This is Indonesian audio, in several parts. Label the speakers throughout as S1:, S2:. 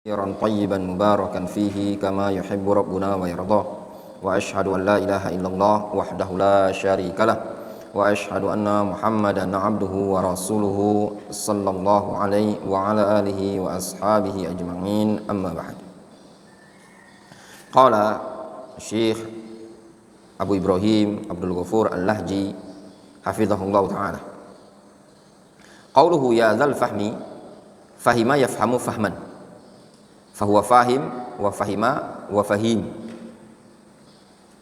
S1: كثيرا طيبا مباركا فيه كما يحب ربنا ويرضاه وأشهد أن لا إله إلا الله وحده لا شريك له وأشهد أن محمدا عبده ورسوله صلى الله عليه وعلى آله وأصحابه أجمعين أما بعد. قال الشيخ أبو إبراهيم عبد الغفور اللهجي حفظه الله تعالى قوله يا ذا الفهم فهم يفهم فهما fahuwa fahim wa fahima wa fahim,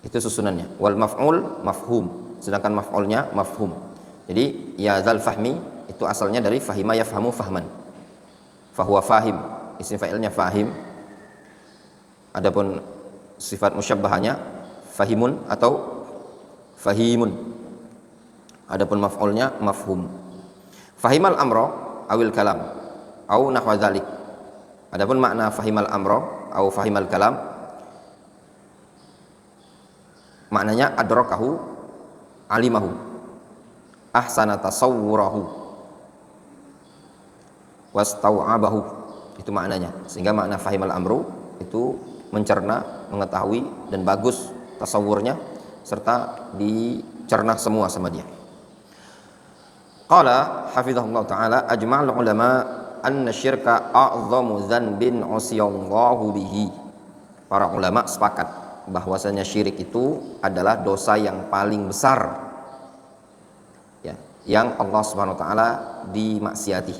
S1: itu susunannya. Wal maf'ul mafhum, sedangkan maf'ulnya mafhum. Jadi ya zal fahmi itu asalnya dari fahima yafhamu fahman, fahuwa fahim, isim fa'ilnya fahim. Adapun sifat musyabbahanya fahimun atau fahimun. Adapun maf'ulnya mafhum. Fahimal amra awil kalam au nahwa dzalik. Adapun makna fahimal amro atau fahimal kalam, maknanya adrakahu alimahu ahsana tasawwurahu wastau'abahu, itu maknanya. Sehingga makna fahimal amru itu mencerna, mengetahui dan bagus tasawurnya serta dicerna semua sama dia. Qala hafizahullah taala ajma'ul ulama anna syirka a'zamu dzanbin usiyallahu bihi. Para ulama sepakat bahwasanya syirik itu adalah dosa yang paling besar, ya, yang Allah Subhanahu wa taala dimaksiati.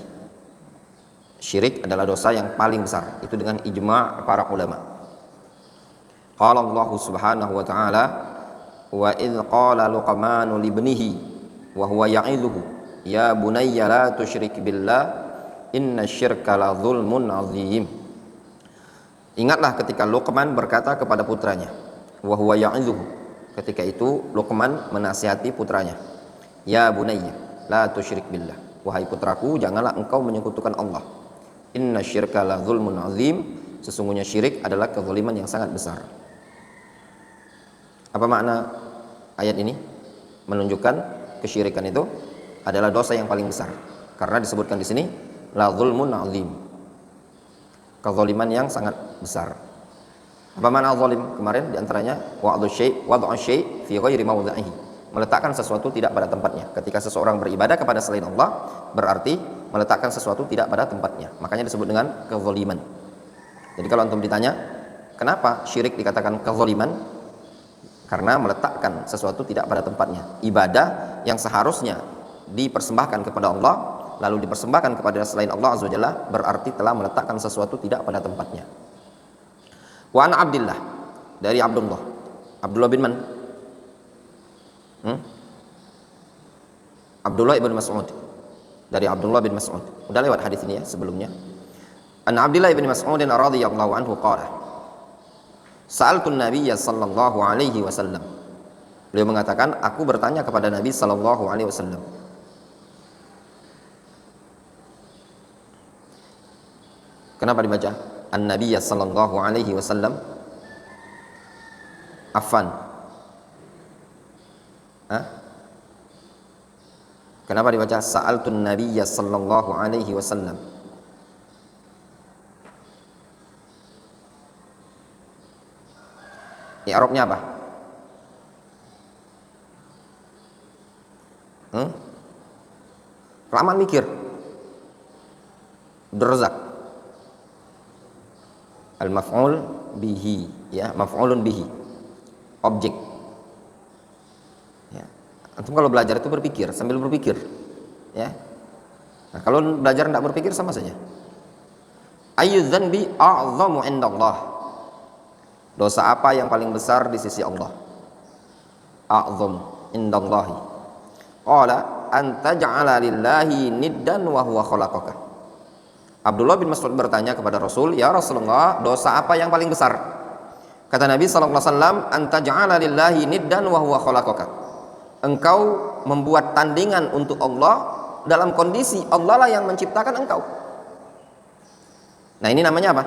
S1: Syirik adalah dosa yang paling besar, itu dengan ijma' para ulama. Qala Allah Subhanahu wa taala wa idz qala luqmanu libnihi wa huwa ya'idhuhu ya bunayya la tusyrik billah inna syirka la zulmun azim. Ingatlah ketika Luqman berkata kepada putranya, wa huwa ya'idhuhu, ketika itu Luqman menasihati putranya, ya bunayya la tusyrik billah, wahai putraku janganlah engkau menyekutukan Allah, inna syirka la zulmun azim, sesungguhnya syirik adalah kezaliman yang sangat besar. Apa makna ayat ini? Menunjukkan kesyirikan itu adalah dosa yang paling besar, karena disebutkan di sini la zulmun azim, kezaliman yang sangat besar. Apa makna zalim? Kemarin diantaranya wad'u syai' fi ghairi mawdhihi, meletakkan sesuatu tidak pada tempatnya. Ketika seseorang beribadah kepada selain Allah, berarti meletakkan sesuatu tidak pada tempatnya, makanya disebut dengan kezaliman. Jadi kalau antum ditanya kenapa syirik dikatakan kezaliman, karena meletakkan sesuatu tidak pada tempatnya. Ibadah yang seharusnya dipersembahkan kepada Allah lalu dipersembahkan kepada selain Allah Azza wa Jalla, berarti telah meletakkan sesuatu tidak pada tempatnya. Wa an Abdillah, dari Abdullah bin man? Abdullah ibn Mas'ud, dari Abdullah bin Mas'ud. Udah lewat hadis ini ya sebelumnya. An Abdillah ibn Mas'ud radhiyallahu anhu qala sa'altu an-nabiyya sallallahu alaihi wasallam. Beliau mengatakan, aku bertanya kepada Nabi sallallahu alaihi wasallam. Kenapa dibaca An-Nabiyya sallallahu alaihi wasallam? Affan. Kenapa dibaca Sa'altun Nabiyya sallallahu alaihi wasallam? I'rabnya apa? Kelamaan mikir. Abdurrazzaq. Al-maf'ul bihi, ya, maf'ulun bihi, objek. Ya. Antum kalau belajar itu berpikir, sambil berpikir, ya. Nah, kalau belajar tidak berpikir sama saja. Ayyu dzanbi a'zamu indallah. Dosa apa yang paling besar di sisi Allah? A'zam indallahi. Qala anta ja'ala lillahi niddan wa huwa khalaqaka. Abdullah bin Mas'ud bertanya kepada Rasul, ya Rasulullah, dosa apa yang paling besar? Kata Nabi SAW, anta ja'ala lillahi niddan wa huwa khalaqaka. Engkau membuat tandingan untuk Allah dalam kondisi Allah lah yang menciptakan engkau. Nah ini namanya apa?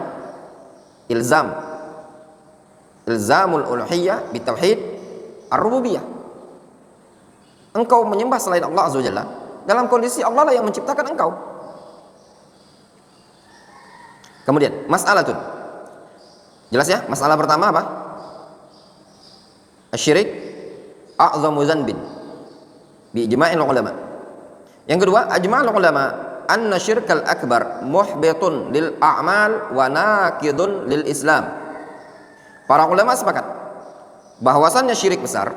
S1: Ilzamul uluhiyyah bitauhid ar-rububiyah. Engkau menyembah selain Allah Azza wa Jalla dalam kondisi Allah lah yang menciptakan engkau. Kemudian masalah tuh. Jelas ya? Masalah pertama apa? Asyirik a'dhamu dzanbin bi ijma'il ulama. Yang kedua, ajma'ul ulama anna syirkal akbar muhbitun lil a'mal wa naqidun lil Islam. Para ulama sepakat bahwasannya syirik besar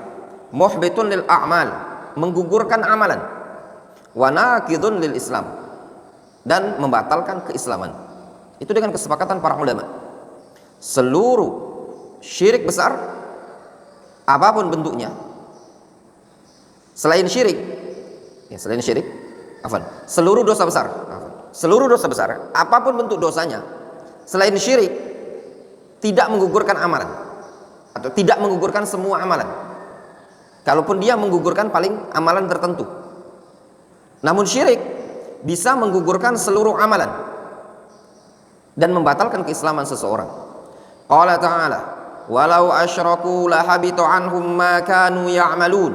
S1: muhbitun lil a'mal, menggugurkan amalan, wa naqidun lil Islam, dan membatalkan keislaman. Itu dengan kesepakatan para ulama. Seluruh syirik besar apapun bentuknya, selain syirik, seluruh dosa besar, apapun bentuk dosanya, selain syirik, tidak menggugurkan amalan, atau tidak menggugurkan semua amalan. Kalaupun dia menggugurkan paling amalan tertentu, namun syirik bisa menggugurkan seluruh amalan dan membatalkan keislaman seseorang. Qala ta'ala, walau asyraku lahabitu anhum ma kanu ya'malun.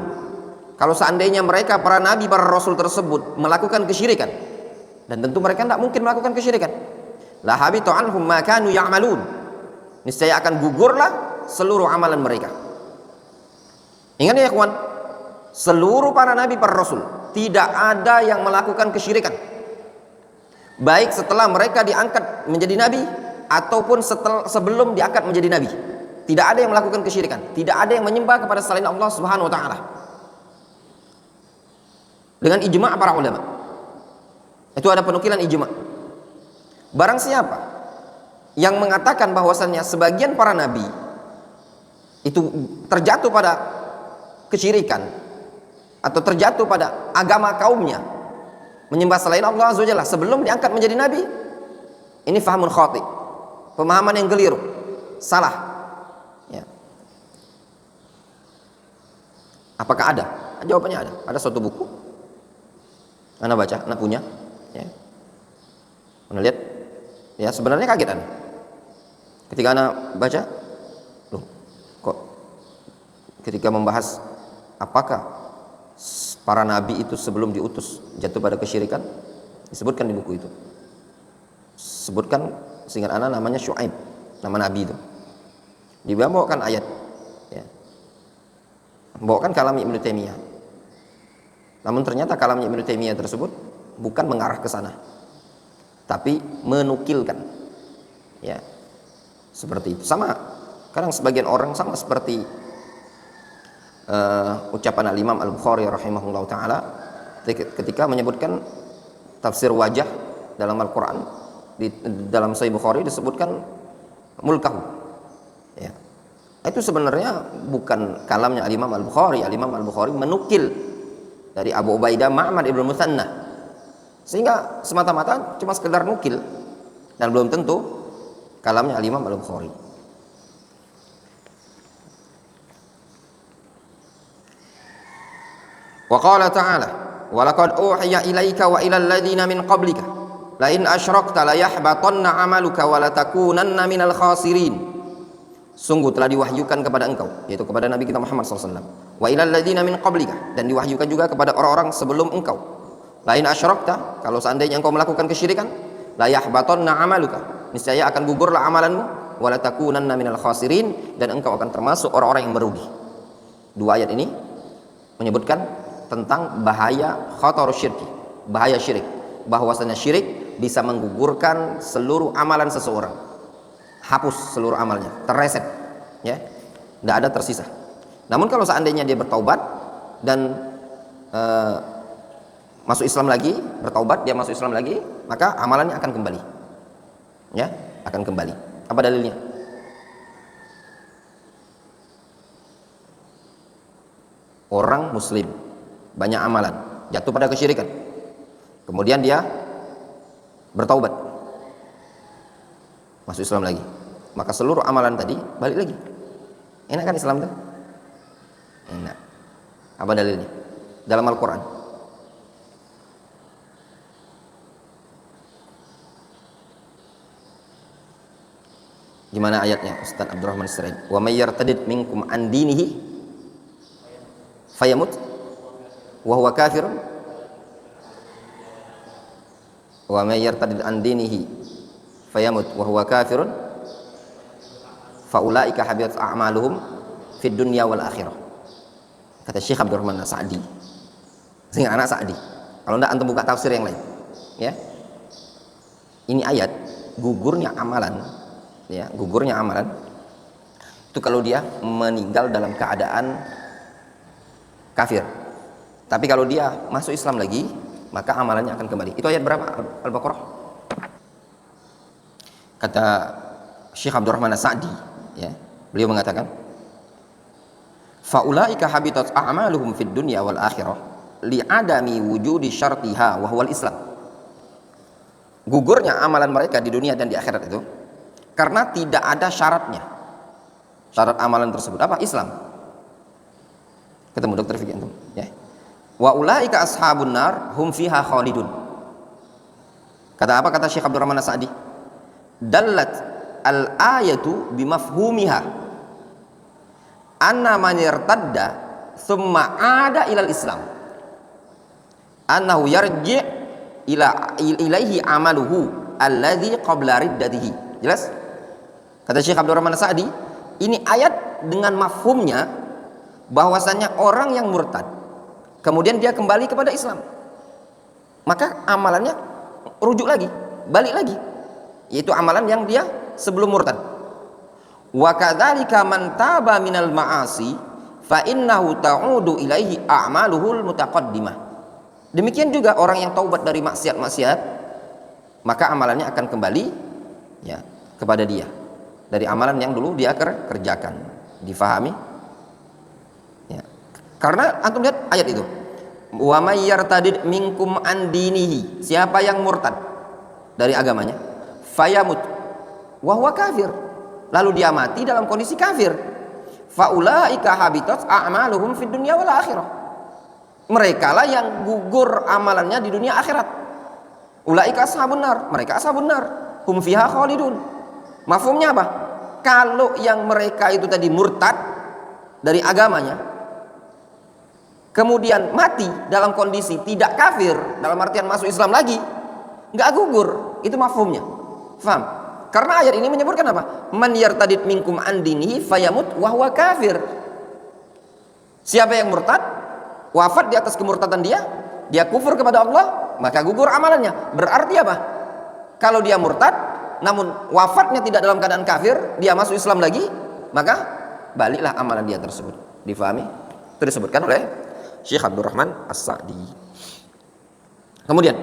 S1: Kalau seandainya mereka, para nabi, para rasul tersebut melakukan kesyirikan, dan tentu mereka tidak mungkin melakukan kesyirikan, lahabitu anhum ma kanu ya'malun, niscaya akan gugurlah seluruh amalan mereka. Ingat ya kawan, seluruh para nabi, para rasul, tidak ada yang melakukan kesyirikan, baik setelah mereka diangkat menjadi nabi ataupun sebelum diangkat menjadi nabi. Tidak ada yang melakukan kesyirikan, tidak ada yang menyembah kepada selain Allah Subhanahu wa taala. Dengan ijma' para ulama. Itu ada penukilan ijma'. Barang siapa yang mengatakan bahwasannya sebagian para nabi itu terjatuh pada kesyirikan atau terjatuh pada agama kaumnya, menyembah selain Allah Azza wa Jalla sebelum diangkat menjadi nabi, ini fahamun khati, pemahaman yang keliru, salah ya. Apakah ada? Jawabannya ada. Ada suatu buku Anda baca, Anda punya ya. Anda lihat ya, sebenarnya kaget Anda ketika Anda baca, loh kok ketika membahas apakah para nabi itu sebelum diutus jatuh pada kesyirikan, disebutkan di buku itu, sebutkan seingat anak namanya Syuaib, nama nabi itu, dibawakan ayat ya, membawakan kalam Ibnu Taimiyah, namun ternyata kalam Ibnu Taimiyah tersebut bukan mengarah ke sana, tapi menukilkan ya, seperti itu. Sama kadang sebagian orang, sama seperti ucapan al-Imam Al-Bukhari rahimahullah ta'ala ketika menyebutkan tafsir wajah dalam Al-Quran. Di dalam Sahih Bukhari disebutkan mulkahu ya. Itu sebenarnya bukan kalamnya al-Imam Al-Bukhari. Al-Imam Al-Bukhari menukil dari Abu Ubaidah Ma'mar ibn Muthanna, sehingga semata-mata cuma sekedar nukil dan belum tentu kalamnya al-Imam Al-Bukhari. Wa qala ta'ala, wa laqad uhiya ilaika wa ilal ladzina min qablika la in asyrakta la yahbatanna 'amaluka wa la takunanna minal khasirin. Sungguh telah diwahyukan kepada engkau, yaitu kepada Nabi kita Muhammad SAW, wa ilal ladzina min qablika, dan diwahyukan juga kepada orang-orang sebelum engkau, la in asyrakta, kalau seandainya engkau melakukan kesyirikan, la yahbatanna 'amaluka, niscaya akan gugurlah amalanmu, wa la takunanna minal khasirin, dan engkau akan termasuk orang-orang yang merugi. Dua ayat ini menyebutkan tentang bahaya khatar syirki, bahaya syirik, bahwasanya syirik bisa menggugurkan seluruh amalan seseorang, hapus seluruh amalnya, terreset ya, tidak ada tersisa. Namun kalau seandainya dia bertaubat dan masuk Islam lagi, bertaubat dia masuk Islam lagi, maka amalannya akan kembali ya, akan kembali. Apa dalilnya? Orang muslim banyak amalan, jatuh pada kesyirikan, kemudian dia bertaubat, masuk Islam lagi, maka seluruh amalan tadi balik lagi. Enak kan Islam itu? Enak. Apa dalilnya? Dalam Al-Quran. Gimana ayatnya Ustaz Abdurrahman Sirain? Wa may yartadid minkum an dinihi fayamut wa huwa kafirun wa may yartadid an dinihi fayamut wa huwa kafirun faulaika habitat a'maluhum fid dunya wal akhirah. Kata Syekh Abdurrahman As-Sa'di. Sehingga anak Sa'di. Kalau enggak antum buka tafsir yang lain. Ya. Ini ayat gugurnya amalan, ya, gugurnya amalan itu kalau dia meninggal dalam keadaan kafir. Tapi kalau dia masuk Islam lagi, maka amalannya akan kembali. Itu ayat berapa? Al-Baqarah. Kata Syekh Abdurrahman As-Sa'di, ya, beliau mengatakan, faulaika habitat a'maluhum fid dunya wal akhirah li'adami wujudi syartiha wa huwal Islam. Gugurnya amalan mereka di dunia dan di akhirat itu karena tidak ada syaratnya. Syarat amalan tersebut apa? Islam. Ketemu dokter Fikri antum, ya. Wa ulaika ashabun nar hum fiha khalidun. Kata apa kata Syekh Abdurrahman As-Sa'di? Dallat al-ayatu bimafhumiha anna man yartadda thumma ada ilal Islam annahu yarji' ilaihi amaluhu alladhi qabla riddatihi. Jelas? Kata Syekh Abdurrahman As-Sa'di, ini ayat dengan mafhumnya bahwasanya orang yang murtad kemudian dia kembali kepada Islam, maka amalannya rujuk lagi, balik lagi, yaitu amalan yang dia sebelum murtad. Wa kadzalika man taba minal ma'asi fa innahu ta'udu ilaihi a'maluhul mutaqaddimah. Demikian juga orang yang taubat dari maksiat-maksiat, maka amalannya akan kembali, ya, kepada dia dari amalan yang dulu dia kerjakan. Difahami? Ya. Karena antum lihat ayat itu. Wa may yartadid minkum an dinihi. Siapa yang murtad dari agamanya, fayamut wa huwa kafir. Lalu dia mati dalam kondisi kafir. Faulaika habitat a'maluhum fid dunya wal akhirah. Mereka lah yang gugur amalannya di dunia akhirat. Ulaika ashabun nar, mereka ashabun nar, hum fiha khalidun. Mafhumnya apa? Kalau yang mereka itu tadi murtad dari agamanya, kemudian mati dalam kondisi tidak kafir, dalam artian masuk Islam lagi, nggak gugur, itu mafhumnya. Faham? Karena ayat ini menyebutkan apa? Man yartadid minkum an dinihi fayamut wa huwa kafir. Siapa yang murtad, wafat di atas kemurtadan dia kufur kepada Allah, maka gugur amalannya. Berarti apa? Kalau dia murtad namun wafatnya tidak dalam keadaan kafir, dia masuk Islam lagi, maka baliklah amalan dia tersebut. Difahami? Itu disebutkan oleh Syekh Abdurrahman As-Sa'di. Kemudian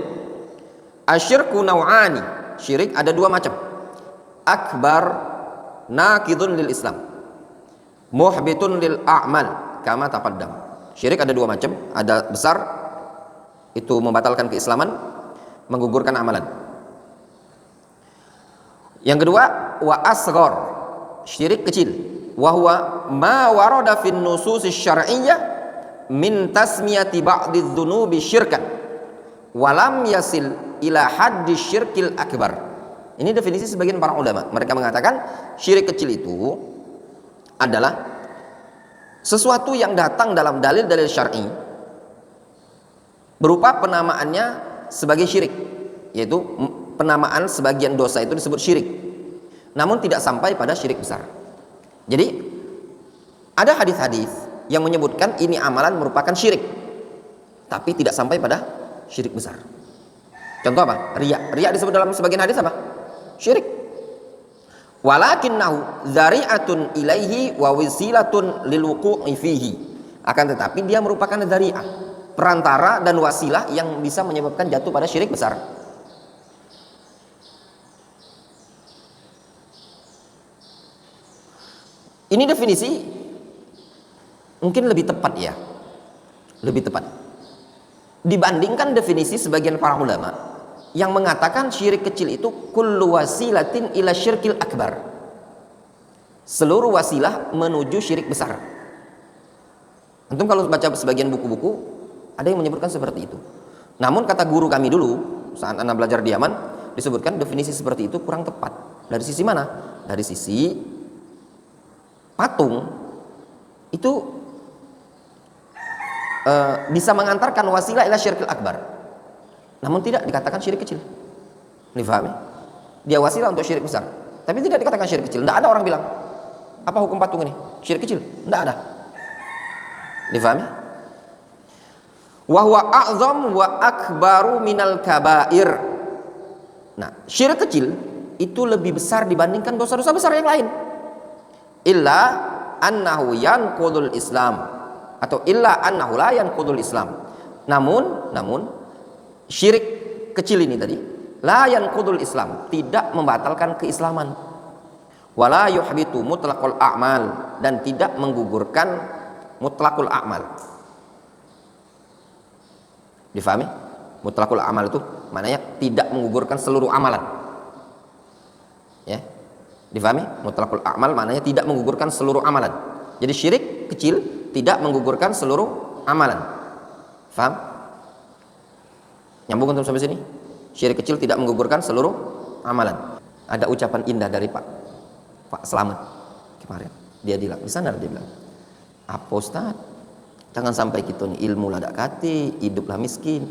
S1: asyirku naw'ani, syirik ada dua macam. Akbar naqidun lil Islam, muhbitun lil a'mal kama taqaddam. Syirik ada dua macam, ada besar, itu membatalkan keislaman, menggugurkan amalan. Yang kedua, wa asghar, syirik kecil, wa huwa ma warada fin nusus syar'iyyah min tasmiyati ba'didz dzunubi syirkan wa lam yasil ila haddi syirkil akbar. Ini definisi sebagian para ulama. Mereka mengatakan syirik kecil itu adalah sesuatu yang datang dalam dalil-dalil syar'i berupa penamaannya sebagai syirik, yaitu penamaan sebagian dosa itu disebut syirik, namun tidak sampai pada syirik besar. Jadi ada hadis-hadis yang menyebutkan ini amalan merupakan syirik, tapi tidak sampai pada syirik besar. Contoh apa? Riya. Riya disebut dalam sebagian hadis apa? Syirik. Walakinnahu dzari'atun ilaihi wa wasilatun lil wuqu'i fihi. Akan tetapi dia merupakan dzari'ah, perantara dan wasilah yang bisa menyebabkan jatuh pada syirik besar. Ini definisi mungkin lebih tepat ya. Lebih tepat dibandingkan definisi sebagian para ulama yang mengatakan syirik kecil itu kullu wasilatin ila syirkil akbar, seluruh wasilah menuju syirik besar. Antum kalau baca sebagian buku-buku ada yang menyebutkan seperti itu. Namun kata guru kami dulu saat anak belajar di Yaman, disebutkan definisi seperti itu kurang tepat. Dari sisi mana? Dari sisi patung itu bisa mengantarkan wasilah ila syirkil akbar, namun tidak dikatakan syirik kecil. Difahami? Dia wasilah untuk syirik besar. Tapi tidak dikatakan syirik kecil. Tidak ada orang bilang, apa hukum patung ini? Syirik kecil? Tidak ada. Difahami? Wa huwa a'zam wa akbaru minal kabair. Nah, syirik kecil itu lebih besar dibandingkan dosa-dosa besar yang lain. Illa annahu yanqudul Islam, atau illa annahu la yanqudul Islam. Namun syirik kecil ini tadi la yanqudul Islam, tidak membatalkan keislaman. Wala yuhbitu mutlaqul a'mal, dan tidak menggugurkan mutlaqul a'mal. Difahami? Mutlaqul a'mal itu maknanya tidak menggugurkan seluruh amalan. Ya. Difahami? Mutlaqul a'mal maknanya tidak menggugurkan seluruh amalan. Jadi syirik kecil tidak menggugurkan seluruh amalan. Faham? Nyambung sampai sini? Syirik kecil tidak menggugurkan seluruh amalan. Ada ucapan indah dari Pak Slamet kemarin. Dia bilang, di sana dia bilang, apa Ustaz? Jangan sampai kita nih ilmu ladak kati, hiduplah miskin.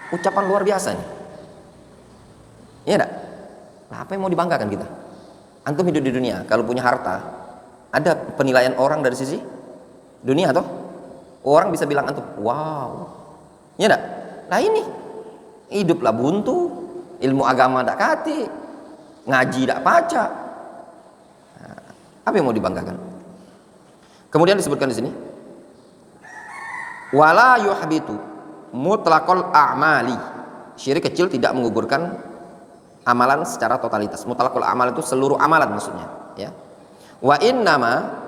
S1: Ucapan luar biasa nih. Iya enggak? Nah, apa yang mau dibanggakan kita? Antum hidup di dunia, kalau punya harta, ada penilaian orang dari sisi dunia toh? Orang bisa bilang antum, wow. Iya enggak? Nah ini, hiduplah buntu, ilmu agama tak kati, ngaji tak baca. Nah, apa yang mau dibanggakan? Kemudian disebutkan di sini, wala yuhbitu mutlaqal a'mali. Syirik kecil tidak menggugurkan amalan secara totalitas. Mutlaqul a'mal itu seluruh amalan maksudnya, ya. Wa innama,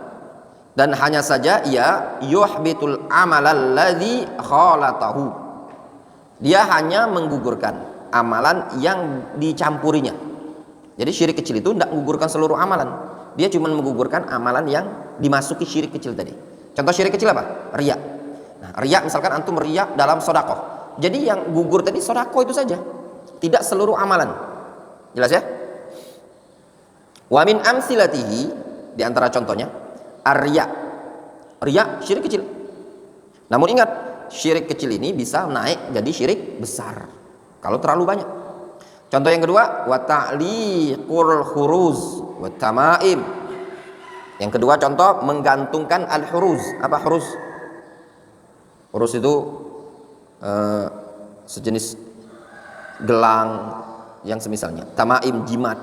S1: dan hanya saja ia yuhbitul amalal ladzi khalatahu. Dia hanya menggugurkan amalan yang dicampurinya. Jadi syirik kecil itu tidak menggugurkan seluruh amalan. Dia cuma menggugurkan amalan yang dimasuki syirik kecil tadi. Contoh syirik kecil apa? Riya. Nah, riya misalkan antum riya dalam sedekah. Jadi yang gugur tadi sedekah itu saja, tidak seluruh amalan. Jelas ya? Wa min amsilatihi, di antara contohnya ar-riya. Riya syirik kecil. Namun ingat, syirik kecil ini bisa naik jadi syirik besar kalau terlalu banyak. Contoh yang kedua, wa ta'liqul khuruz wa tamaim. Yang kedua contoh, menggantungkan al-huruz. Apa huruz? Huruz itu sejenis gelang yang semisalnya. Tamaim, jimat.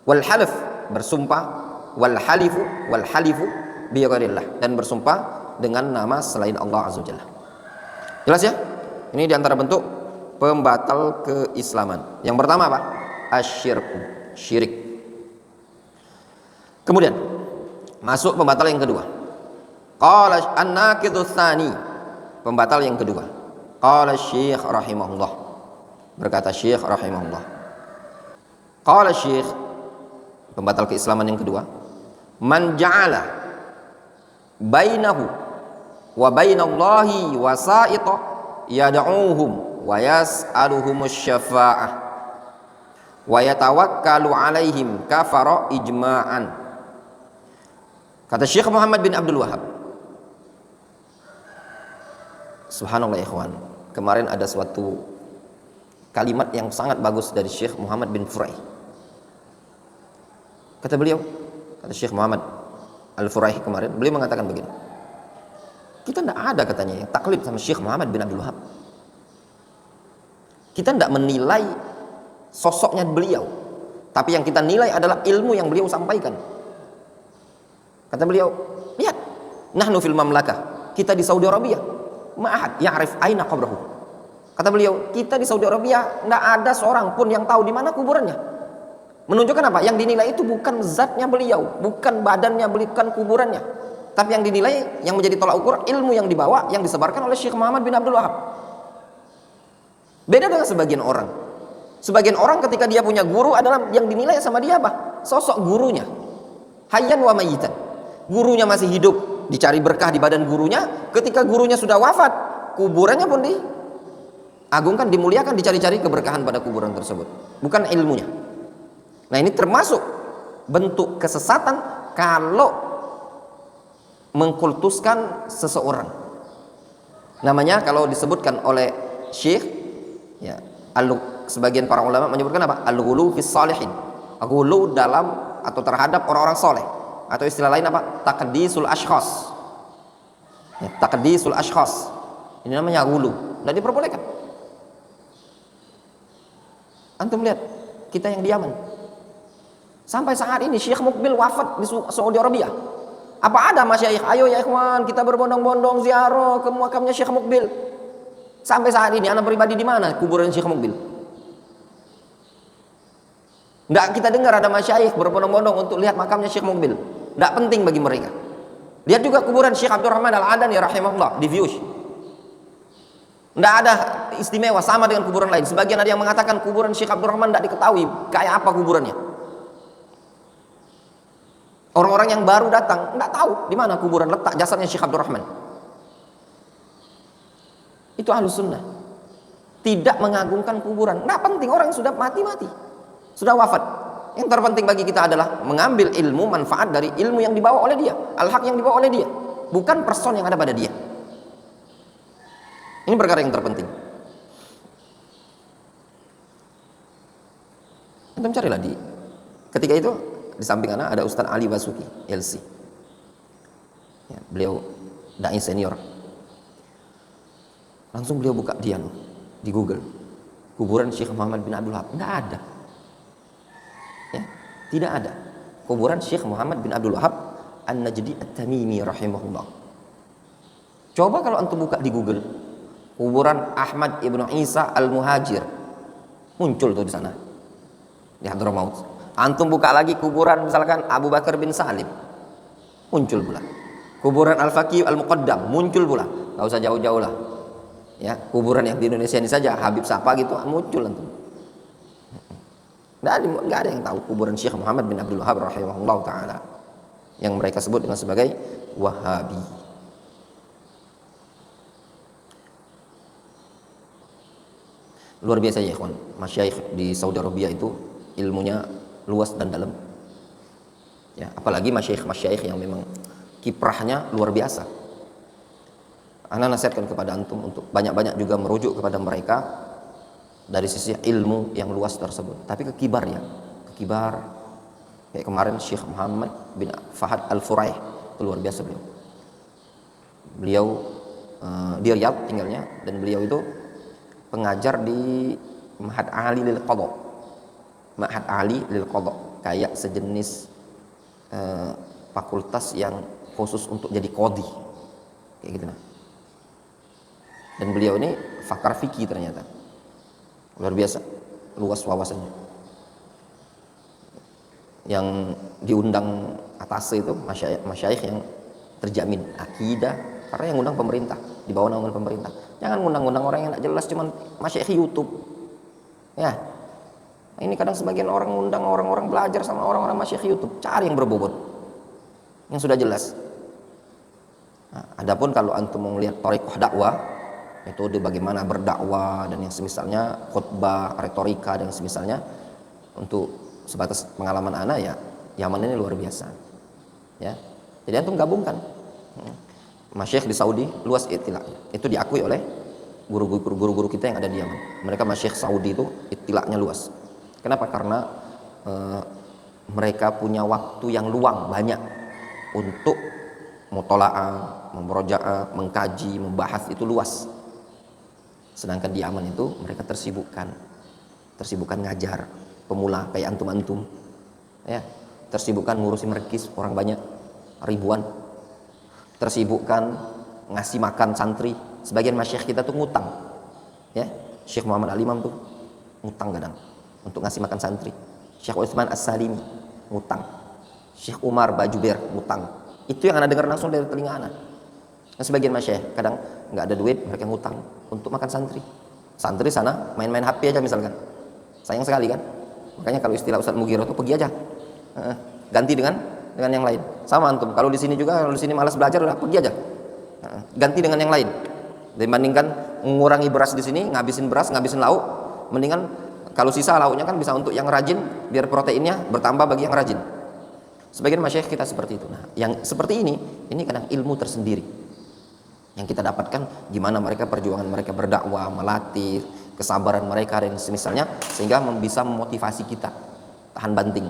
S1: Wal halif, bersumpah. Wal halifu bi ghairillah, dan bersumpah dengan nama selain Allah Azza Jalla. Jelas ya? Ini diantara bentuk pembatal keislaman. Yang pertama apa? Asyirku, syirik. Kemudian masuk pembatal yang kedua. Qala an-naqidus tsani, pembatal yang kedua. Qala Syekh rahimahullah, berkata Syekh rahimahullah. Qala Syekh, pembatal keislaman yang kedua, man ja'ala bainahu wa bainallahi wasa'ita yad'uuhum wa yas'aluhumus syafa'ah wa yatawakkalu 'alaihim kafara ijma'an. Kata Syekh Muhammad bin Abdul Wahhab, subhanallah ya ikhwan, kemarin ada suatu kalimat yang sangat bagus dari Syekh Muhammad bin Furai. Kata beliau, kata Syekh Muhammad Al-Furai kemarin, beliau mengatakan begini, kita tidak ada katanya yang taklid sama Syekh Muhammad bin Abdul Wahhab. Kita tidak menilai sosoknya beliau, tapi yang kita nilai adalah ilmu yang beliau sampaikan. Kata beliau, lihat, nahnu fil mamlakah, kita di Saudi Arabia, ma'ahad ya'rif aina qabrahu. Kata beliau, kita di Saudi Arabia tidak ada seorang pun yang tahu di mana kuburannya. Menunjukkan apa? Yang dinilai itu bukan zatnya beliau, bukan badannya, bukan kuburannya, tapi yang dinilai, yang menjadi tolak ukur, ilmu yang dibawa, yang disebarkan oleh Syekh Muhammad bin Abdul Wahhab. Beda dengan sebagian orang. Sebagian orang ketika dia punya guru adalah yang dinilai sama dia apa? Sosok gurunya. Hayyan wa mayyitan. Gurunya masih hidup, dicari berkah di badan gurunya. Ketika gurunya sudah wafat, kuburannya pun diagungkan, dimuliakan, dicari-cari keberkahan pada kuburan tersebut, bukan ilmunya. Nah, ini termasuk bentuk kesesatan kalau mengkultuskan seseorang. Namanya kalau disebutkan oleh Syekh, ya, sebagian para ulama menyebutkan apa? Al-ghulu fis salihin. Ghulu dalam atau terhadap orang-orang soleh. Atau istilah lain apa? Taqdisul ashkhas. Ya, taqdisul ashkhas. Ini namanya ghulu. Tidak diperbolehkan. Antum lihat kita yang di Yaman. Sampai saat ini Syekh Mukbil wafat di Saudi Arabia. Apa ada masyayikh? Ayo ya ikhwan, kita berbondong-bondong ziarah ke makamnya Syekh Mukbil. Sampai saat ini anak pribadi di mana kuburan Syekh Mukbil? Tidak kita dengar ada masyayikh berbondong-bondong untuk lihat makamnya Syekh Mukbil. Tidak penting bagi mereka. Lihat juga kuburan Syekh Abdurrahman Al-Adani rahimahullah di Viush. Tidak ada istimewa sama dengan kuburan lain. Sebagian ada yang mengatakan kuburan Syekh Abdurrahman tidak diketahui kayak apa kuburannya. Orang-orang yang baru datang tidak tahu di mana kuburan letak jasadnya Syekh Abdurrahman. Itu Ahlus Sunnah. Tidak mengagungkan kuburan. Tidak penting, orang yang sudah mati, sudah wafat. Yang terpenting bagi kita adalah mengambil ilmu, manfaat dari ilmu yang dibawa oleh dia, al-haq yang dibawa oleh dia, bukan person yang ada pada dia. Ini perkara yang terpenting. Antum carilah ketika itu di samping anak ada Ustaz Ali Basuki LC. Ya, beliau dai senior. Langsung beliau buka di Google. Kuburan Syekh Muhammad bin Abdul Wahab. Tidak ada. Ya, tidak ada. Kuburan Syekh Muhammad bin Abdul Wahab An-Najdi At-Tamimi rahimahullah. Coba kalau antum buka di Google, kuburan Ahmad ibnu Isa Al-Muhajir. Muncul tuh di sana. Di Hadramaut. Antum buka lagi kuburan misalkan Abu Bakar bin Salim, muncul pula. Kuburan Al-Faqih Al-Muqaddam muncul pula. Gak usah jauh-jauh lah. Ya, kuburan yang di Indonesia ini saja Habib Sapa gitu muncul antum. Nggak ada yang tahu kuburan Syekh Muhammad bin Abdul Wahab rahimahullah taala yang mereka sebut dengan sebagai Wahabi. Luar biasa ya ikhwan, masyayikh di Saudi Arabia itu ilmunya luas dan dalam. Ya, apalagi masyayikh yang memang kiprahnya luar biasa. Ana nasihatkan kepada antum untuk banyak-banyak juga merujuk kepada mereka dari sisi ilmu yang luas tersebut. Tapi kekibar kayak kemarin Syekh Muhammad bin Fahad Al-Furaih, itu luar biasa beliau. Beliau di Riyadh tinggalnya, dan beliau itu pengajar di Ma'had Ali lil Qadha. Ma'had Ali lil Qadha, kayak sejenis fakultas yang khusus untuk jadi qadhi, kayak gitu nah. Dan beliau ini pakar fikih ternyata, luar biasa luas wawasannya. Yang diundang atas itu masyayikh yang terjamin akidah, karena yang undang pemerintah, di bawah naungan pemerintah. Jangan undang-undang orang yang tidak jelas, cuman masyayikh YouTube. Ya, ini kadang sebagian orang undang orang-orang belajar sama orang-orang masyayikh YouTube. Cari yang berbobot, yang sudah jelas. Nah, adapun kalau antum mau melihat thariqah dakwah, metode bagaimana berdakwah dan yang semisalnya, khutbah, retorika dan semisalnya, untuk sebatas pengalaman ana ya, Yaman ini luar biasa. Ya, jadi antum gabungkan. Masyayikh di Saudi luas itilaknya. Itu diakui oleh guru-guru kita yang ada di Yaman. Mereka masyayikh Saudi itu itilaknya luas. Kenapa? Karena mereka punya waktu yang luang banyak untuk mutola'ah, memrojaah, mengkaji, membahas, itu luas. Sedangkan di Yaman itu mereka tersibukkan ngajar pemula kayak antum-antum, ya, tersibukkan ngurusin merkis orang banyak ribuan, tersibukkan ngasih makan santri. Sebagian masyayikh kita tuh ngutang, ya, Syekh Muhammad Al-Imam tuh ngutang kadang untuk ngasih makan santri. Syekh Utsman As-Salimi ngutang, Syekh Umar Bajuber ngutang. Itu yang anda dengar langsung dari telinga anak. Nah, sebagian masyayikh kadang nggak ada duit, mereka ngutang untuk makan santri. Santri sana main-main HP aja misalkan, sayang sekali kan. Makanya kalau istilah Ustaz Mughirah itu pergi aja, ganti dengan yang lain. Sama antum, kalau di sini juga, kalau di sini malas belajar, udah pergi aja, ganti dengan yang lain. Dibandingkan mengurangi beras di sini, ngabisin beras, ngabisin lauk, mendingan kalau sisa lauknya kan bisa untuk yang rajin, biar proteinnya bertambah bagi yang rajin. Sebagian masyayikh kita seperti itu. Nah, yang seperti ini kadang ilmu tersendiri yang kita dapatkan, gimana mereka perjuangan mereka berdakwah, melatih, kesabaran mereka dan semisalnya, sehingga bisa memotivasi kita tahan banting.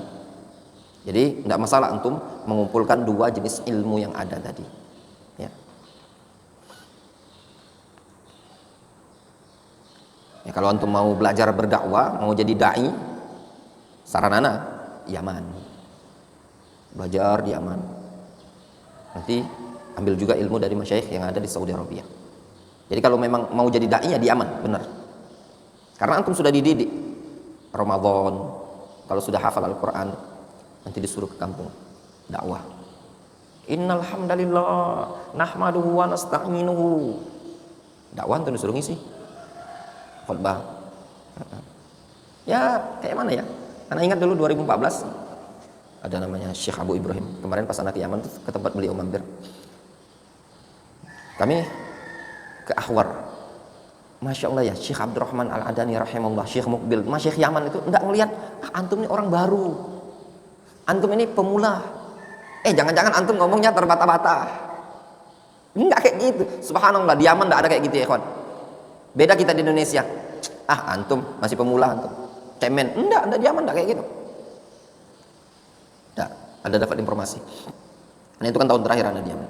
S1: Jadi tidak masalah antum mengumpulkan dua jenis ilmu yang ada tadi. Ya. Ya, kalau antum mau belajar berdakwah, mau jadi dai, saran ana Yaman. Belajar di Yaman. Nanti ambil juga ilmu dari masyayikh yang ada di Saudi Arabia. Jadi kalau memang mau jadi dai ya di Yaman, benar. Karena antum sudah dididik. Ramadan, kalau sudah hafal Al-Qur'an, nanti disuruh ke kampung dakwah. Innal hamdalillah nahmaduhu wa nasta'inuhu. Dakwah itu disuruh ngisi khutbah. Ya kayak mana ya? Karena ingat dulu 2014 ada namanya Syekh Abu Ibrahim. Kemarin pas anak Yaman tuh ke tempat beliau mampir. Kami ke Ahwar. Masya Allah ya, Syekh Abdurrahman Al-Adani rahimahullah, Syekh Mukbil, Syekh Yaman itu enggak ngelihat antum ini orang baru. Antum ini pemula. Jangan-jangan antum ngomongnya terbata-bata. Enggak kayak gitu. Subhanallah, di Yaman enggak ada kayak gitu ya, kawan. Beda kita di Indonesia. Antum masih pemula antum. Cemen. Enggak di Yaman enggak kayak gitu. Enggak, ada dapat informasi. Nah, itu kan tahun terakhir ada di Yaman.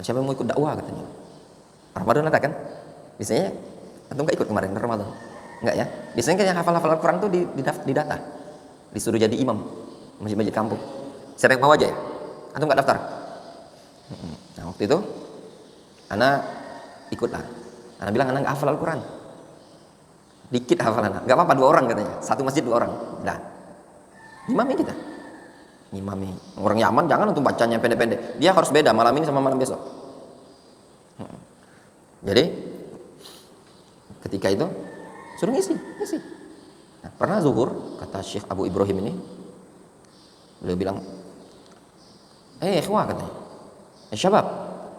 S1: Siapa yang mau ikut dakwah katanya? Ramadan ada kan? Biasanya antum enggak ikut kemarin Ramadan. Enggak ya? Biasanya kan yang hafal-hafal Al-Qur'an tuh di data. Disuruh jadi imam masjid-masjid kampung. Siapa yang mau aja ya? Antum nggak daftar? Nah waktu itu ana ikutlah. Ana bilang ana nggak hafal Al-Quran, dikit hafal ana. Nggak apa-apa 2 orang katanya, satu masjid 2 orang. Dah, imami kita. Imami orang Yaman jangan antum bacanya pendek-pendek. Dia harus beda malam ini sama malam besok. Jadi ketika itu suruh ngisi. Nah, pernah zuhur kata Syekh Abu Ibrahim ini, beliau bilang, ikhwah katanya, syabab,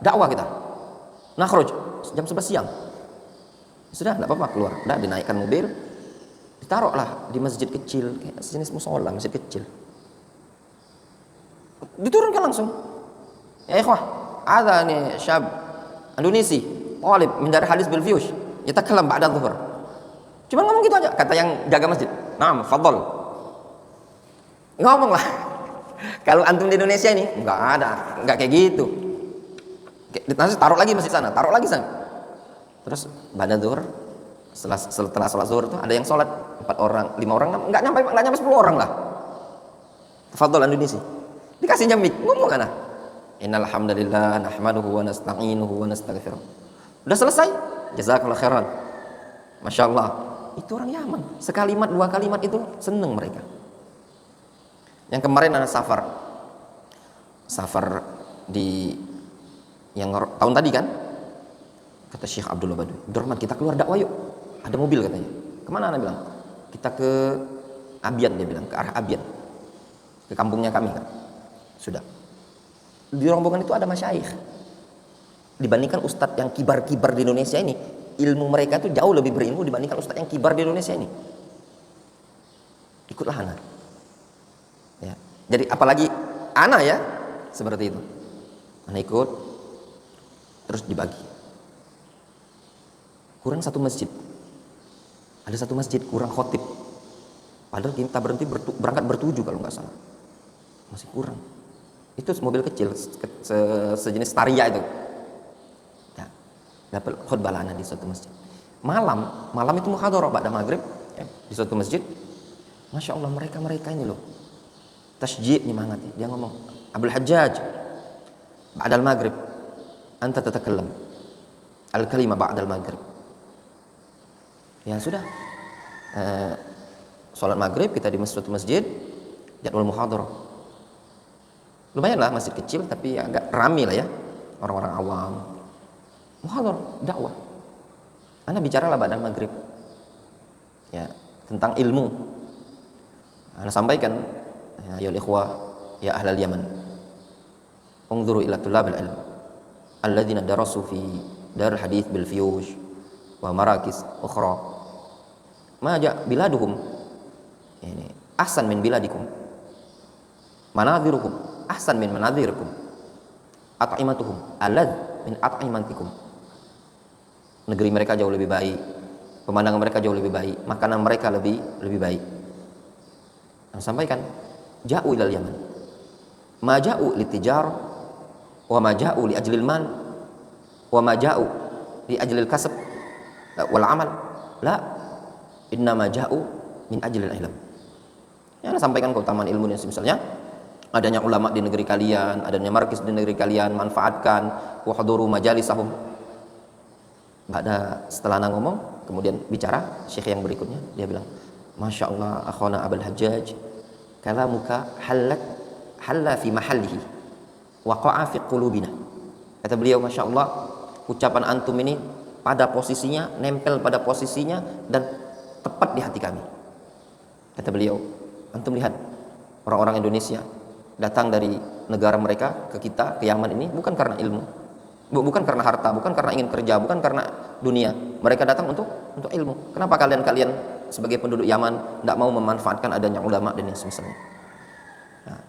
S1: dakwah kita, nakhruj jam 11 siang. Sudah, tidak apa-apa keluar. Udah dinaikkan mobil, ditaruhlah di masjid kecil, kayak sejenis musola, masjid kecil. Diturunkan langsung. Ya ikhwah, ada nih syab Indonesi, talib min dar hadis bil fiyush, yatakallam ba'da dhuhr. Cuma ngomong gitu aja, kata yang jaga masjid. Naam, fadhal. Ngomong lah. Kalau antum di Indonesia ini enggak kayak gitu. Nanti taruh lagi masjid sana, taruh lagi sana. Terus ba'da dhuhr, setelah sholat zuhur itu ada yang sholat 4 orang, 5 orang, enggak nyampe 10 orang lah. Fadhal Indonesia. Dikasih jamik, ngomong ana. Innal hamdalillah nahmaduhu wa nasta'inuhu wa nastaghfiruh. Udah selesai. Jazakallahu khairan. Masya Allah. Itu orang Yaman. Sekalimat 2 kalimat itu seneng mereka. Yang kemarin ada safar di yang tahun tadi kan, kata Syekh Abdullah Badu, Abdurrahman kita keluar dakwah yuk, ada mobil katanya. Kemana ana bilang? Kita ke Abian, dia bilang, ke arah Abian, ke kampungnya kami kan. Sudah di rombongan itu ada masyayikh. Dibandingkan ustadz yang kibar-kibar di Indonesia ini, ilmu mereka itu jauh lebih berilmu dibandingkan ustadz yang kibar di Indonesia ini. Ikutlah anak ya. Jadi apalagi anak ya seperti itu, anak ikut terus dibagi. Kurang satu masjid, ada satu masjid kurang khotib, padahal kita berangkat bertujuh kalau nggak salah, masih kurang. Itu mobil kecil sejenis Staria itu ya, dapat khutbah lana di suatu masjid. Malam itu muhadharah ba'da maghrib ya, di suatu masjid. Masya Allah, mereka ini loh tasjid nyemangat. Dia ngomong, Abdul Hajjaj ba'dal maghrib anta tatakallam al-kalimah ba'dal maghrib. Ya sudah, sholat maghrib kita di suatu masjid, jadwal muhadharah. Lumayan lah masjid kecil tapi agak ramai lah ya, orang-orang awam. Muhadharah dakwah. Ana bicara lah ba'dal maghrib ya, tentang ilmu. Ana sampaikan, ya ikhwah ya ahlal Yaman, unzuru ila tulabil ilm alladzina darasu fi darul hadits bil fiyush wa marakis ukhra ma ja biladuhum ini ahsan min biladikum, manadhirukum ahsan min manadhirikum, at'imatuhum alad min at'imatikum. Negeri mereka jauh lebih baik, pemandangan mereka jauh lebih baik, makanan mereka lebih baik. Nah, sampaikan, ja'u ilal Yaman, ma ja'u litijar, wa ma ja'u li ajlil mal, wa ma ja'u li ajlil kasb wal amal, la, inna ma ja'u min ajlil ilm. Ya, sampaikan keutamaan ilmu dan misalnya adanya ulama di negeri kalian, adanya markis di negeri kalian, manfaatkan, wahduru majalisahum. Setelah ana ngomong, kemudian bicara syekh yang berikutnya, dia bilang, Masya Allah akhwana Abul Hajjaj, kalamuka halla fi mahallihi, waqa'a fi qulubina. Kata beliau, Masya Allah, ucapan antum ini pada posisinya, nempel pada posisinya, dan tepat di hati kami. Kata beliau, antum lihat orang-orang Indonesia datang dari negara mereka ke kita, ke Yaman ini, bukan karena ilmu, bukan karena harta, bukan karena ingin kerja, bukan karena dunia. Mereka datang untuk ilmu. Kenapa kalian sebagai penduduk Yaman tidak mau memanfaatkan adanya ulama dan yang semisalnya? Nah,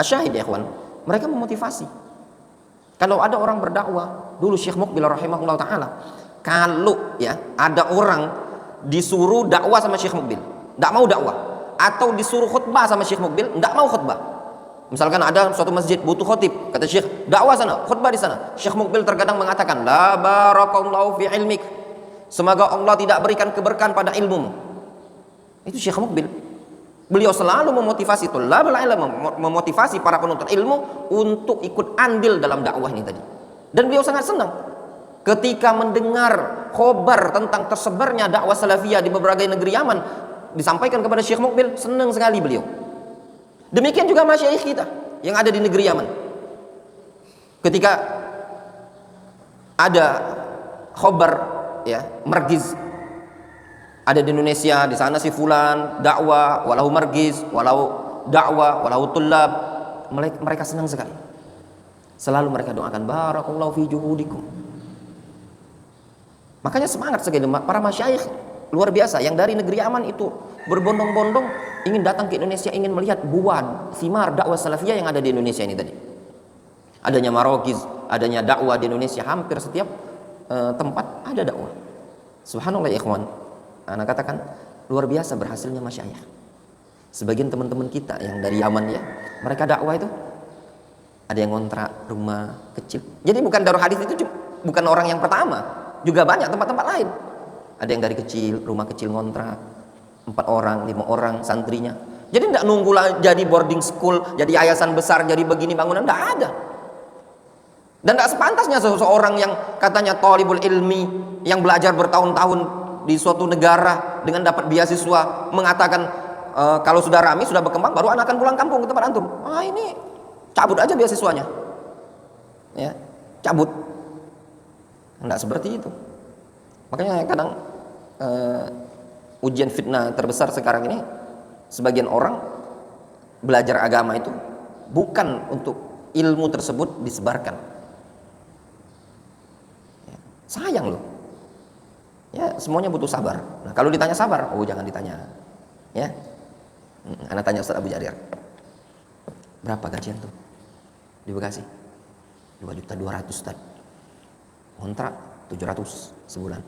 S1: asyahid ya ikhwan, mereka memotivasi. Kalau ada orang berdakwah, dulu Syekh Muqbil rahimahullah ta'ala, kalau ya ada orang disuruh dakwah sama Syekh Muqbil, tidak mau dakwah, atau disuruh khutbah sama Syekh Muqbil, tidak mau khutbah. Misalkan ada suatu masjid butuh khotib, kata Syekh, dakwah sana, khutbah di sana. Syekh Muqbil terkadang mengatakan, la barakallahu fi ilmik, semoga Allah tidak berikan keberkahan pada ilmumu. Itu Syekh Muqbil. Beliau selalu memotivasi thalabul ilm, memotivasi para penuntut ilmu untuk ikut andil dalam dakwah ini tadi. Dan beliau sangat senang ketika mendengar khobar tentang tersebarnya dakwah salafiyah di berbagai negeri Yaman disampaikan kepada Syekh Muqbil, senang sekali beliau. Demikian juga masyayikh kita yang ada di negeri Yaman. Ketika ada khobar ya, margiz ada di Indonesia, di sana si fulan dakwah, walau margiz, walau dakwah, walau tullab, mereka senang sekali. Selalu mereka doakan, barakallahu fi juhudikum. Makanya semangat sekali para masyayikh luar biasa yang dari negeri Yaman itu berbondong-bondong ingin datang ke Indonesia, ingin melihat buah thimar dakwah salafiyah yang ada di Indonesia ini tadi. Adanya marokiz, adanya dakwah di Indonesia, hampir setiap tempat ada dakwah. Subhanallah ya ikhwan, anak katakan luar biasa berhasilnya masyayikh. Sebagian teman-teman kita yang dari Yaman ya, mereka dakwah itu ada yang ngontrak rumah kecil. Jadi bukan Darul Hadis itu bukan orang yang pertama, juga banyak tempat-tempat lain. Ada yang dari kecil, rumah kecil ngontrak, 4 orang, 5 orang santrinya. Jadi tidak nunggu lah jadi boarding school, jadi yayasan besar, jadi begini bangunan, tidak ada. Dan tidak sepantasnya seseorang yang katanya thalibul ilmi, yang belajar bertahun-tahun di suatu negara dengan dapat beasiswa, mengatakan kalau sudah ramai, sudah berkembang, baru anak akan pulang kampung ke tempat antum. Ini cabut aja beasiswanya, ya, cabut. Tidak seperti itu. Makanya kadang ujian fitnah terbesar sekarang ini, sebagian orang belajar agama itu bukan untuk ilmu tersebut disebarkan. Ya, sayang loh. Ya, semuanya butuh sabar. Nah, kalau ditanya sabar, jangan ditanya. Ya, anak tanya Ustaz Abu Jarir, berapa gajian tuh di Bekasi? 2.200.000 Ustaz. Kontrak 700 sebulan.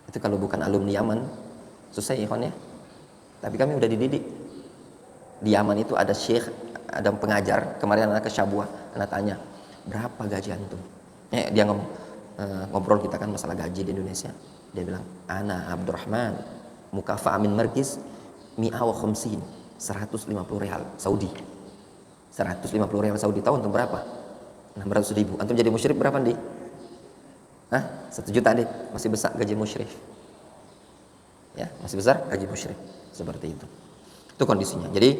S1: Itu kalau bukan alumni Yaman, susah ya kawan ya. Tapi kami udah dididik. Di Yaman itu ada syekh, ada pengajar. Kemarin anak ke Syabuah, anak tanya, berapa gaji antum? Dia ngobrol kita kan masalah gaji di Indonesia. Dia bilang, ana Abdurrahman, mukafa amin markis, mi'a wa khumsin, 150 real Saudi. 150 real Saudi, tahu antum berapa? 600.000. Antum jadi musyrik berapa nih? 1 juta deh, masih besar gaji musyrik. Ya, masih besar gaji musyrik. Seperti itu. Itu kondisinya. Jadi,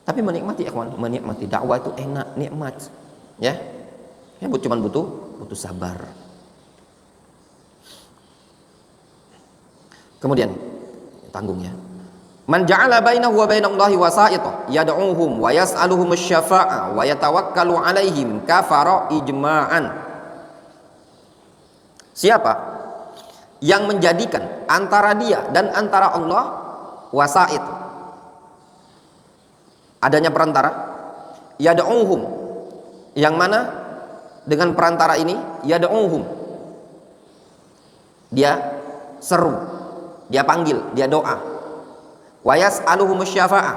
S1: tapi menikmati ikhwan, menikmati dakwah itu enak, nikmat. Ya. Ya, cuma butuh sabar. Kemudian tanggung ya. Man ja'ala bainahu wa bainallahi wasa'ita yad'uhum wa yas'aluhum asy-syafa'ah wa yatawakkalu 'alaihim kafara ijma'an. Siapa yang menjadikan antara dia dan antara Allah wasa'it, adanya perantara, yad'uhum, yang mana dengan perantara ini yad'uhum, dia seru, dia panggil, dia doa. Wa yas'aluhum syafa'ah,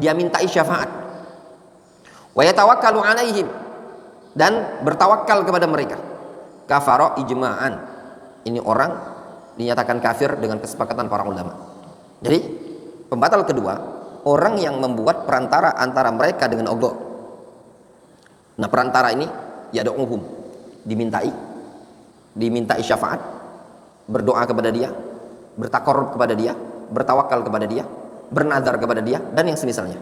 S1: dia mintai syafaat. Wa yatawakkalu 'alaihim, dan bertawakal kepada mereka. Kafara ijma'an, ini orang dinyatakan kafir dengan kesepakatan para ulama. Jadi pembatal kedua, orang yang membuat perantara antara mereka dengan Allah. Nah, perantara ini yad'uhum, dimintai syafaat, berdoa kepada dia, bertakarrub kepada dia, bertawakal kepada dia, bernazar kepada dia, dan yang semisalnya.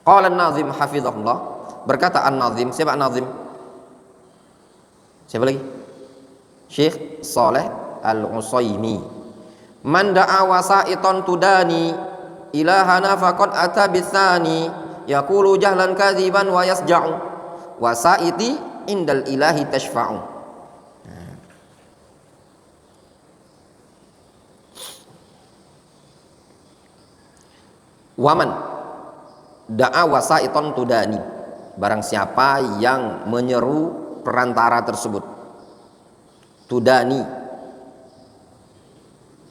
S1: Qala an-nazim hafizahullah, berkata an-nazim, siapa an-nazim? Siapa lagi? Syekh Saleh Al-Utsaimin. Man da'a wasaiton tudani ilahana faqad ata bisani yaqulu jahlan kadziban wa yasja'u wasaiti indal ilahi tashfa'u. Waman da'a wasaiton tudani, barang siapa yang menyeru perantara tersebut, tudani,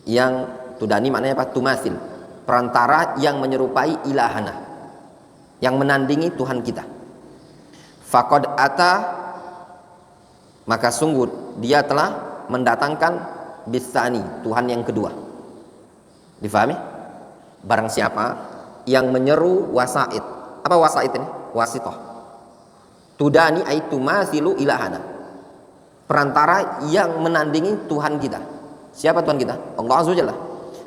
S1: yang tudani maknanya apa? Tumasil, perantara yang menyerupai ilahana, yang menandingi Tuhan kita. Faqad ata, maka sungguh dia telah mendatangkan bisani, Tuhan yang kedua. Difahami? Barang siapa yang menyeru wasait. Apa wasait ini? Wasitoh. Tudani ay tumasilu ilahana, perantara yang menandingi Tuhan kita. Siapa Tuhan kita? Allah Azza wa Jalla.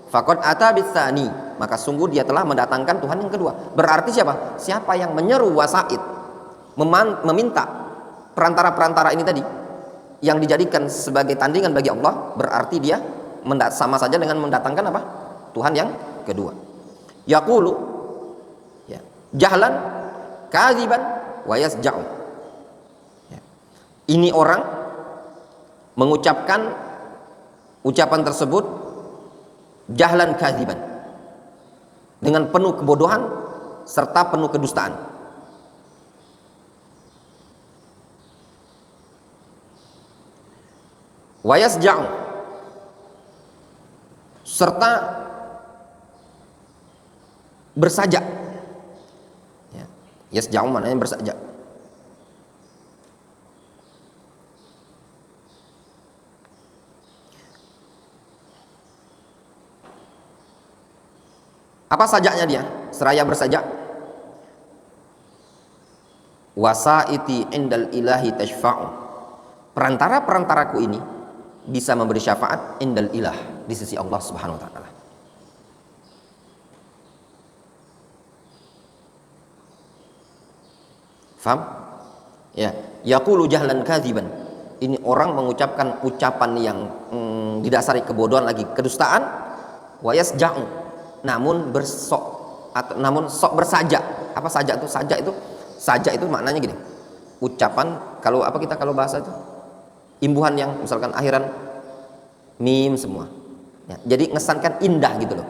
S1: Faqad ata bisani, maka sungguh dia telah mendatangkan Tuhan yang kedua. Berarti siapa? Siapa yang menyeru wasait, meminta perantara-perantara ini tadi yang dijadikan sebagai tandingan bagi Allah, berarti dia sama saja dengan mendatangkan apa? Tuhan yang kedua. Yaqulu, ya, jahlan kadziban wa yasja'u. Ya. Ini orang mengucapkan ucapan tersebut jahlan kadziban, dengan penuh kebodohan serta penuh kedustaan. Wa yasja'u, serta bersajak. Ya. Yasja'u maknanya bersajak. Apa sajaknya dia? Seraya bersajak. Wasaiti indal ilahi tashfa'u, perantara-perantaraku ini bisa memberi syafaat indal ilah, di sisi Allah Subhanahu wa taala. Faham? Ya, yaqulu jahlan kadziban. Ini orang mengucapkan ucapan yang didasari kebodohan lagi, kedustaan. Wa yasja'u, namun sok bersajak. Apa sajak itu? Sajak itu maknanya gini. Ucapan, kalau apa kita kalau bahasa itu imbuhan yang misalkan akhiran mim semua. Ya, jadi ngesankan indah gitu loh.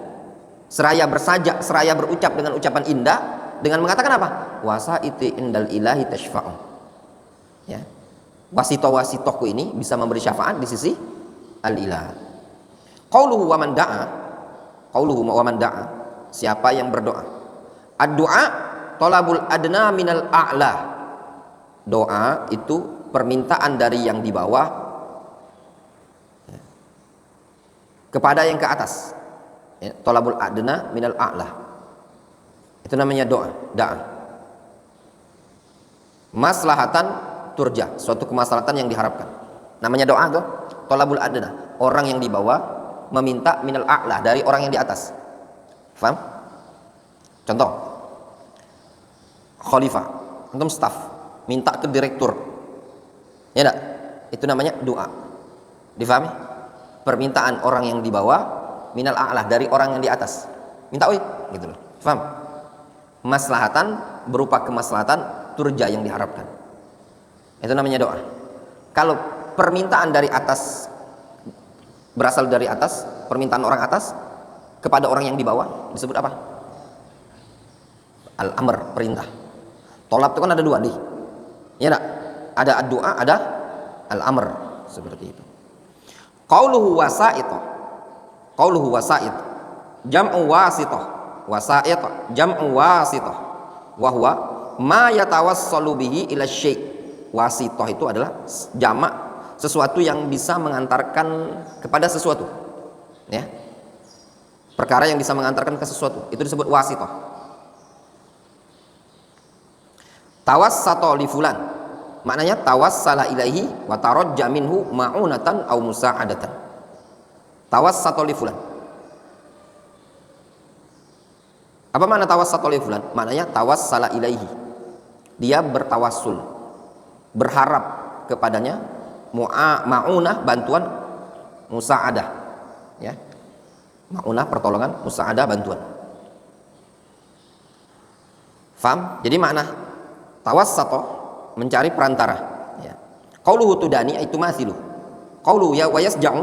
S1: Seraya bersajak, seraya berucap dengan ucapan indah, dengan mengatakan apa? Wasaiti indal ilahi tashfa'u. Ya. Wasitoh-wasitohku ini bisa memberi syafaat di sisi al-ilah. Qauluhu wa man da'a, qauluhu wa man da'a, siapa yang berdoa. Ad-du'a talabul adna minal a'la. Doa itu permintaan dari yang di bawah kepada yang ke atas. Ya, talabul adna minal a'la. Itu namanya doa, da'a. Maslahatan turja, suatu kemaslahatan yang diharapkan. Namanya doa tuh talabul adna, orang yang di bawah meminta minal a'la, dari orang yang di atas. Paham? Contoh, khalifah, antum staff, minta ke direktur. Ya enggak? Itu namanya doa. Difahami? Permintaan orang yang di bawah minal a'la, dari orang yang di atas. Minta gitu loh. Paham? Maslahatan berupa kemaslahatan turja yang diharapkan. Itu namanya doa. Kalau permintaan dari atas, berasal dari atas, permintaan orang atas kepada orang yang di bawah, disebut apa? Al-amr, perintah. Tolab itu kan ada dua nih. Ya enggak? Ada ad-du'a, ada al-amr, seperti itu. Qauluhu wasa'ita. Qauluhu wasa'it. Jam'u wasitah. Wasa'it jam'u wasitah. Wa huwa ma yatawassalu bihi ila syai'. Wasitah itu adalah jamak sesuatu yang bisa mengantarkan kepada sesuatu. Ya. Perkara yang bisa mengantarkan ke sesuatu itu disebut wasitah. Tawassata li fulan, maknanya tawassala ilaihi wa tarajja minhu ma'unatan aw musa'adatan. Tawassata li fulan. Apa makna tawassata li fulan? Maknanya tawassala ilaihi. Dia bertawassul, berharap kepadanya ma'unah, bantuan, musa'adah. Ya. Ma'unah pertolongan, musa'adah bantuan. Faham? Jadi makna tawassata mencari perantara. Ya. Qauluhu tudani itu masilu. Qauluhu ya wa yasja'u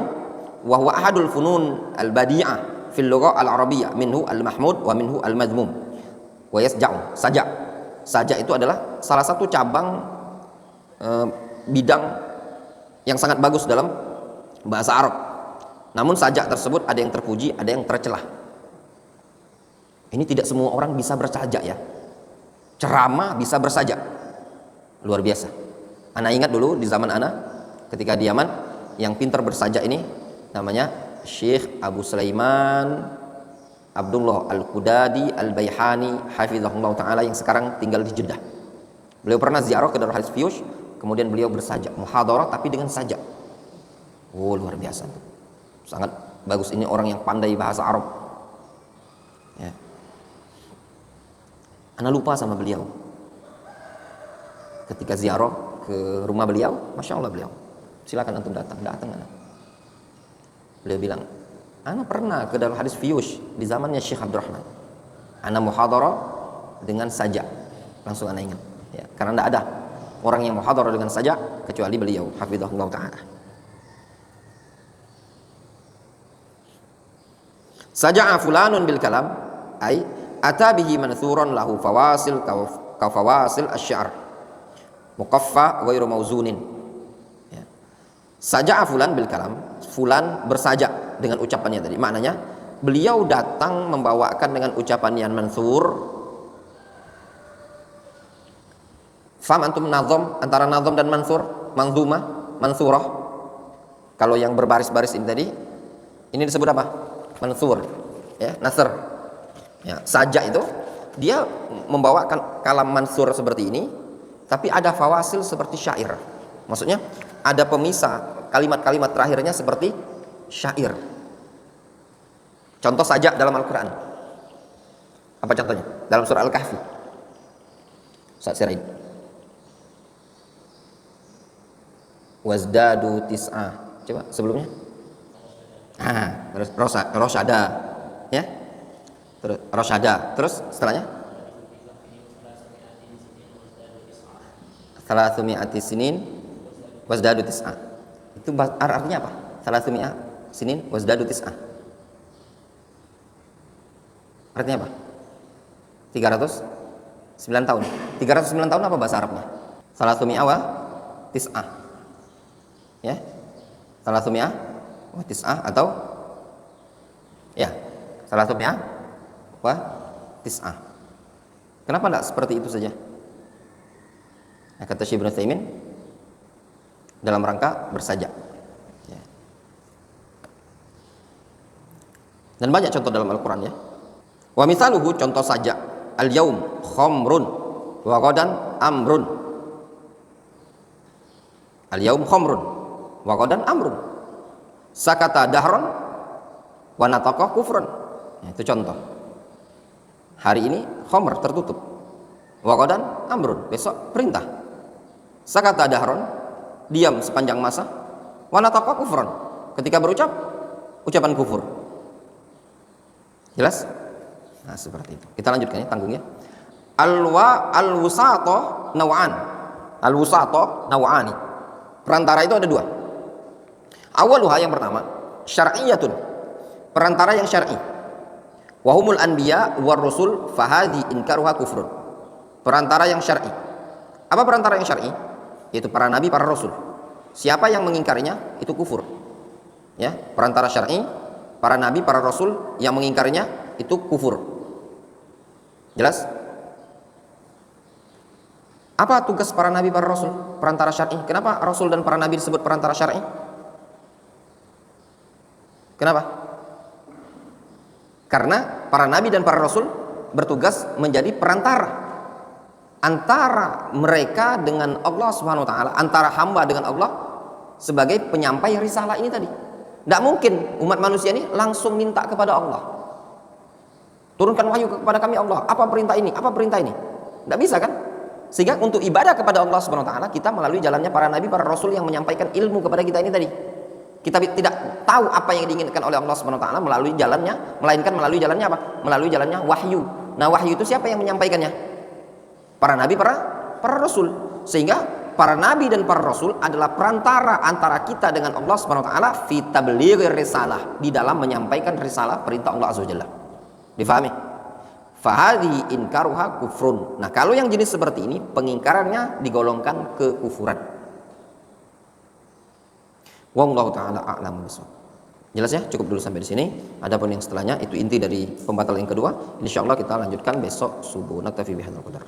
S1: wa huwa ahadul funun al-badi'ah fil lughah al-arabiyyah minhu al-mahmud wa minhu al-madhmum. Wa yasja'u, saja. Saja itu adalah salah satu cabang bidang yang sangat bagus dalam bahasa Arab. Namun sajak tersebut ada yang terpuji, ada yang tercelah. Ini tidak semua orang bisa bersajak ya. Ceramah bisa bersajak, luar biasa. Ana ingat dulu di zaman ana ketika di Yaman, yang pintar bersajak ini namanya Syekh Abu Sulaiman Abdullah Al-Qudadi Al-Bayhani hafizahullah ta'ala, yang sekarang tinggal di Jeddah. Beliau pernah ziarah ke Darul Hadis Fiyush, kemudian beliau bersajak, muhadarah tapi dengan sajak. Oh, luar biasa, sangat bagus. Ini orang yang pandai bahasa Arab ya. Ana lupa sama beliau ketika ziarah ke rumah beliau. Masya Allah beliau, silakan antum datang ana. Beliau bilang, ana pernah ke Darul Hadis Fiyush di zamannya Syekh Abdurrahman, ana muhadarah dengan sajak. Langsung ana ingat ya, karena tidak ada orang yang muhadarah dengan sajak kecuali beliau hafizahullah ta'ala. Saja'a fulanun bil kalam ay ata bihi mansuran lahu fawasil ka fawasil asy-sya'r muqaffa ghairu mauzunin ya. Saja'a fulan bil kalam, fulan bersajak dengan ucapannya tadi. Maknanya beliau datang membawakan dengan ucapan yang mansur. Faham antum nazam, antara nazam dan mansur? Manzumah, mansurah. Kalau yang berbaris-baris ini tadi, ini disebut apa? Mansur ya, nasr ya. Sajak itu dia membawakan kalam mansur seperti ini, tapi ada fawasil seperti syair. Maksudnya ada pemisah kalimat-kalimat terakhirnya seperti syair. Contoh sajak dalam Al-Quran apa contohnya? Dalam surah Al-Kahfi, Ustaz Sirain, wazdadu tis'ah. Coba sebelumnya terus rosyada ya, terus rosyada, terus setelahnya salasumi'ati sinin wazdadu tis'ah. Itu artinya apa? Salasumi'ah sinin wazdadu tis'ah artinya apa? 309 tahun. 309 tahun apa bahasa Arabnya? Salasumi'ah wa tis'ah ya, salasumi'ah wa tis'ah atau ya salasumi'ah wa tis'ah. Kenapa tidak seperti itu saja? Nah, kata Syekh Ibnu Utsaimin dalam rangka bersajak ya. Dan banyak contoh dalam Al-Quran ya. Wa misaluhu, contoh sajak, al-yaum khamrun wa ghadan amrun. Al-yaum khamrun wa ghadan amrun. Sakata dahron wa nataqa kufrun. Ya, itu contoh. Hari ini khamr tertutup. Wa ghadan amrun, besok perintah. Sakata dahron, diam sepanjang masa. Wa nataqa kufrun, ketika berucap ucapan kufur. Jelas? Nah, seperti itu. Kita lanjutkan ya, tanggungnya. Al-wusata naw'an. Al-wusata naw'ani. Perantara itu ada dua. Awaluha, yang pertama, syar'iyyatun, perantara yang syar'i. Wa humul anbiya war rusul fahadi inkaruha kufrun. Perantara yang syar'i. Apa perantara yang syar'i? Yaitu para nabi, para rasul. Siapa yang mengingkarinya itu kufur. Ya, perantara syar'i, para nabi, para rasul yang mengingkarinya itu kufur. Jelas? Apa tugas para nabi, para rasul? Perantara syar'i. Kenapa rasul dan para nabi disebut perantara syar'i? Kenapa? Karena para nabi dan para rasul bertugas menjadi perantara antara mereka dengan Allah Subhanahu wa taala, antara hamba dengan Allah sebagai penyampai risalah ini tadi. Tidak mungkin umat manusia ini langsung minta kepada Allah, turunkan wahyu kepada kami Allah, apa perintah ini, apa perintah ini. Tidak bisa kan? Sehingga untuk ibadah kepada Allah Subhanahu wa taala kita melalui jalannya para nabi, para rasul yang menyampaikan ilmu kepada kita ini tadi. Kita tidak tahu apa yang diinginkan oleh Allah Subhanahu wa taala melalui jalannya, melainkan melalui jalannya apa? Melalui jalannya wahyu. Nah, wahyu itu siapa yang menyampaikannya? Para nabi, para rasul. Sehingga para nabi dan para rasul adalah perantara antara kita dengan Allah Subhanahu wa taala fi tablighir risalah, di dalam menyampaikan risalah perintah Allah Azza wa Jalla. Difahami? Fahadhi inkaruha kufrun. Nah, kalau yang jenis seperti ini pengingkarannya digolongkan kekufuran. Wallahu taala a'lam bishawab. Jelas ya? Cukup dulu sampai di sini. Adapun yang setelahnya itu inti dari pembatalan yang kedua. Insyaallah kita lanjutkan besok subuh. Naktafi bihadzal qadar.